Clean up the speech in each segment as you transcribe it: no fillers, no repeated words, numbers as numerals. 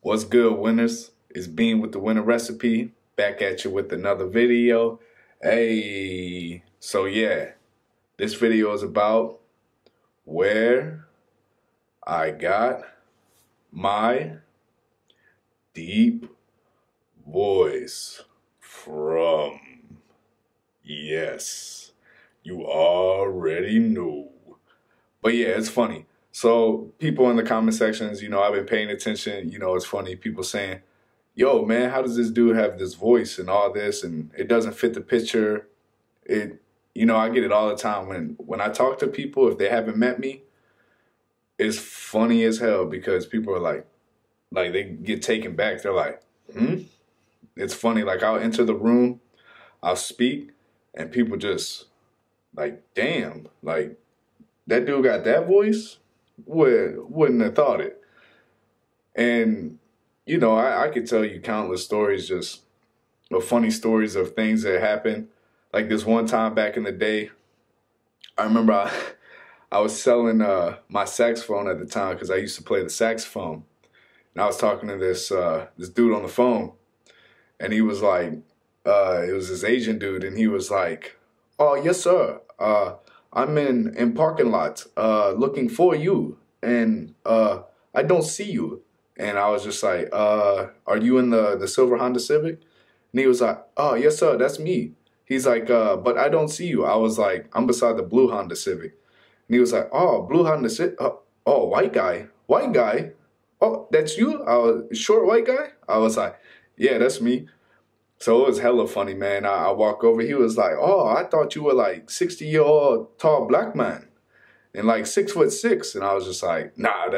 What's good, winners? It's Bean with the Winner Recipe, back at you with another video. Hey, so yeah, this video is about where I got my deep voice from. Yes, you already know. But yeah, it's funny. So people in the comment sections, I've been paying attention. It's funny. People saying, yo, man, how does this dude have this voice and all this? And it doesn't fit the picture. I get it all the time. When I talk to people, if they haven't met me, it's funny as hell because people are like they get taken back. They're like, It's funny. Like I'll enter the room, I'll speak, and people just like, damn, like that dude got that voice? Wouldn't have thought it. And, I could tell you countless stories, just funny stories of things that happened. Like this one time back in the day, I remember I was selling my saxophone at the time because I used to play the saxophone. And I was talking to this dude on the phone, and he was like, it was this Asian dude, and he was like, oh, yes, sir. I'm in parking lot looking for you, and I don't see you. And I was just like, are you in the silver Honda Civic? And he was like, oh, yes, sir, that's me. He's like, but I don't see you. I was like, I'm beside the blue Honda Civic. And he was like, oh, blue Honda Civic. Oh, white guy. White guy? Oh, that's you? Short white guy? I was like, yeah, that's me. So it was hella funny, man. I walk over. He was like, oh, I thought you were like 60-year-old tall black man and like 6'6". And I was just like, nah,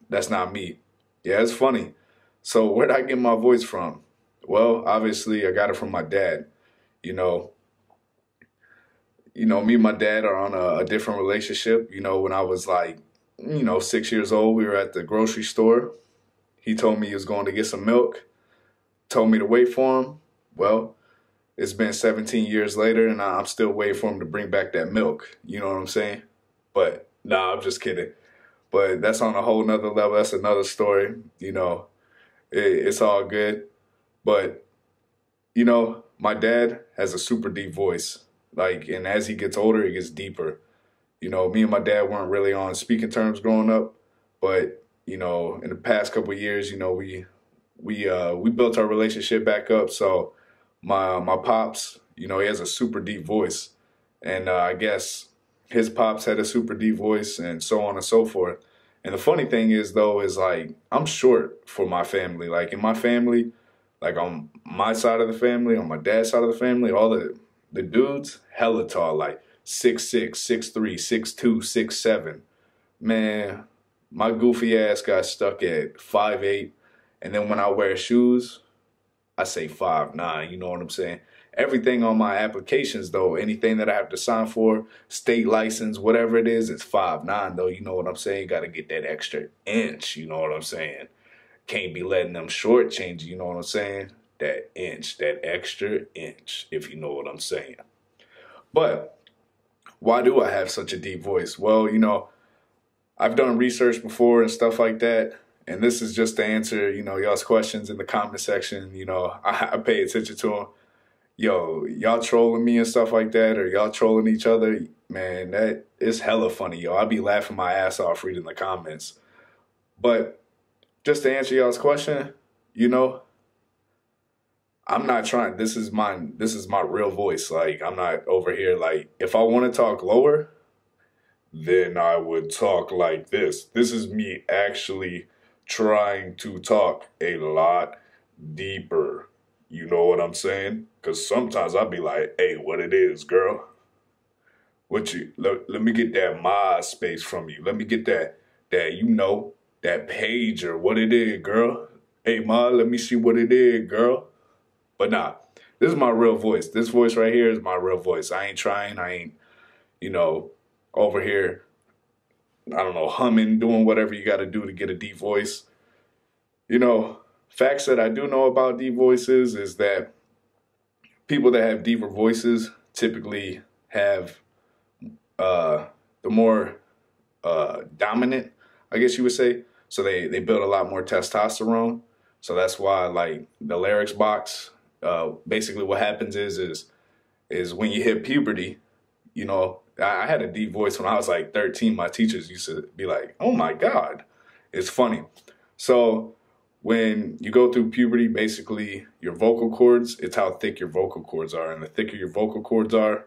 that's not me. Yeah, it's funny. So where'd I get my voice from? Well, obviously I got it from my dad. Me and my dad are on a different relationship. When I was like, 6 years old, we were at the grocery store. He told me he was going to get some milk, told me to wait for him. Well, it's been 17 years later, and I'm still waiting for him to bring back that milk. You know what I'm saying? But, nah, I'm just kidding. But that's on a whole nother level. That's another story. It's all good. But, my dad has a super deep voice. And as he gets older, it gets deeper. Me and my dad weren't really on speaking terms growing up. But, in the past couple of years, we built our relationship back up. So my pops, he has a super deep voice, and I guess his pops had a super deep voice, and so on and so forth. And the funny thing is, though, is like I'm short for my family. Like in my family, like on my side of the family, on my dad's side of the family, all the dudes hella tall, like 6'6", 6'3", 6'2", 6'7". Man, my goofy ass got stuck at 5'8". And then when I wear shoes, I say 5'9", you know what I'm saying? Everything on my applications, though, anything that I have to sign for, state license, whatever it is, it's 5'9", though, you know what I'm saying? You got to get that extra inch, you know what I'm saying? Can't be letting them shortchange, you know what I'm saying? That inch, that extra inch, if you know what I'm saying. But why do I have such a deep voice? Well, I've done research before and stuff like that. And this is just to answer, y'all's questions in the comment section. I pay attention to them. Yo, y'all trolling me and stuff like that, or y'all trolling each other, man, that is hella funny, yo. I be laughing my ass off reading the comments. But just to answer y'all's question, I'm not trying. This is my real voice. Like, I'm not over here. Like, if I want to talk lower, then I would talk like this. This is me actually trying to talk a lot deeper. You know what I'm saying? Because sometimes I'll be like, hey, what it is, girl? Let me get that MySpace from you. Let me get that page or what it is, girl. Hey, Ma, let me see what it is, girl. But nah, this is my real voice. This voice right here is my real voice. I ain't trying. I ain't, over here, I don't know, humming, doing whatever you got to do to get a deep voice. Facts that I do know about deep voices is that people that have deeper voices typically have the more dominant, I guess you would say. So they build a lot more testosterone. So that's why like the lyrics box, basically what happens is when you hit puberty, you know, I had a deep voice when I was like 13. My teachers used to be like, oh my God, it's funny. So when you go through puberty, basically your vocal cords, it's how thick your vocal cords are. And the thicker your vocal cords are,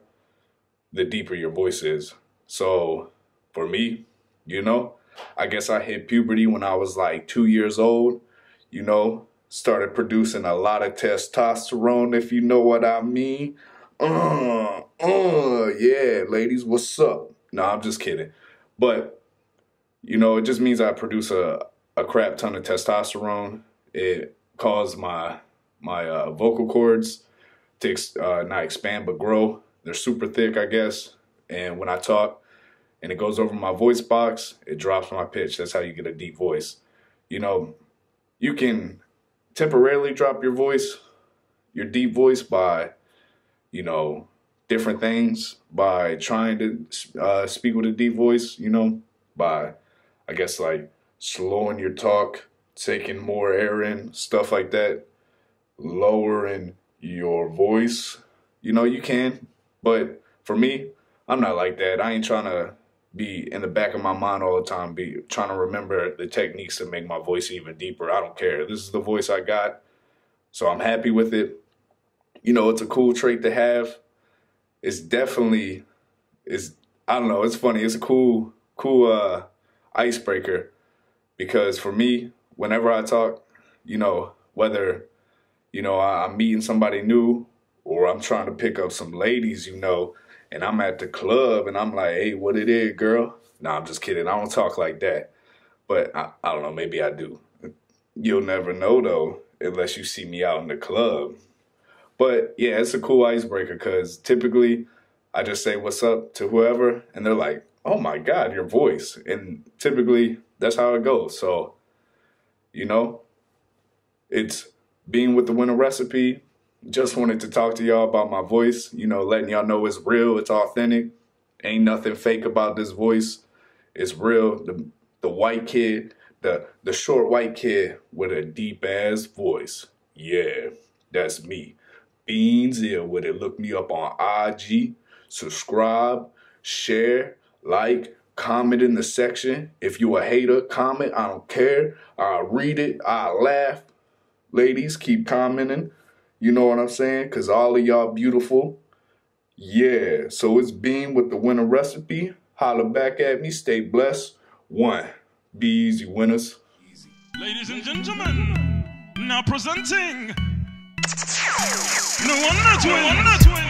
the deeper your voice is. So for me, you know, I guess I hit puberty when I was like 2 years old, you know, started producing a lot of testosterone, if you know what I mean. Yeah, ladies, what's up? No, I'm just kidding. But, you know, it just means I produce a crap ton of testosterone. It caused my vocal cords to not expand but grow. They're super thick, I guess. And when I talk and it goes over my voice box, it drops my pitch. That's how you get a deep voice. You know, you can temporarily drop your voice, your deep voice, by, you know, different things, by trying to speak with a deep voice, you know, by, I guess, like slowing your talk, taking more air in, stuff like that, lowering your voice. You know, you can, but for me, I'm not like that. I ain't trying to be in the back of my mind all the time, be trying to remember the techniques to make my voice even deeper. I don't care. This is the voice I got, so I'm happy with it. You know, it's a cool trait to have. It's definitely, I don't know, it's funny. It's a cool icebreaker, because for me, whenever I talk, you know, whether, you know, I'm meeting somebody new or I'm trying to pick up some ladies, you know, and I'm at the club and I'm like, hey, what it is, girl? Nah, I'm just kidding. I don't talk like that. But I don't know, maybe I do. You'll never know, though, unless you see me out in the club. But yeah, it's a cool icebreaker, because typically I just say what's up to whoever and they're like, oh my God, your voice. And typically that's how it goes. So, you know, it's being with the winner recipe. Just wanted to talk to y'all about my voice, you know, letting y'all know it's real, it's authentic. Ain't nothing fake about this voice. It's real. The white kid, the short white kid with a deep ass voice. Yeah, that's me. Beans here with it. Look me up on IG. Subscribe, share, like, comment in the section. If you a hater, comment. I don't care. I'll read it. I'll laugh. Ladies, keep commenting. You know what I'm saying? Because all of y'all beautiful. Yeah. So it's Bean with the winner recipe. Holla back at me. Stay blessed. One. Be easy, winners. Ladies and gentlemen, now presenting No Wonder Twins.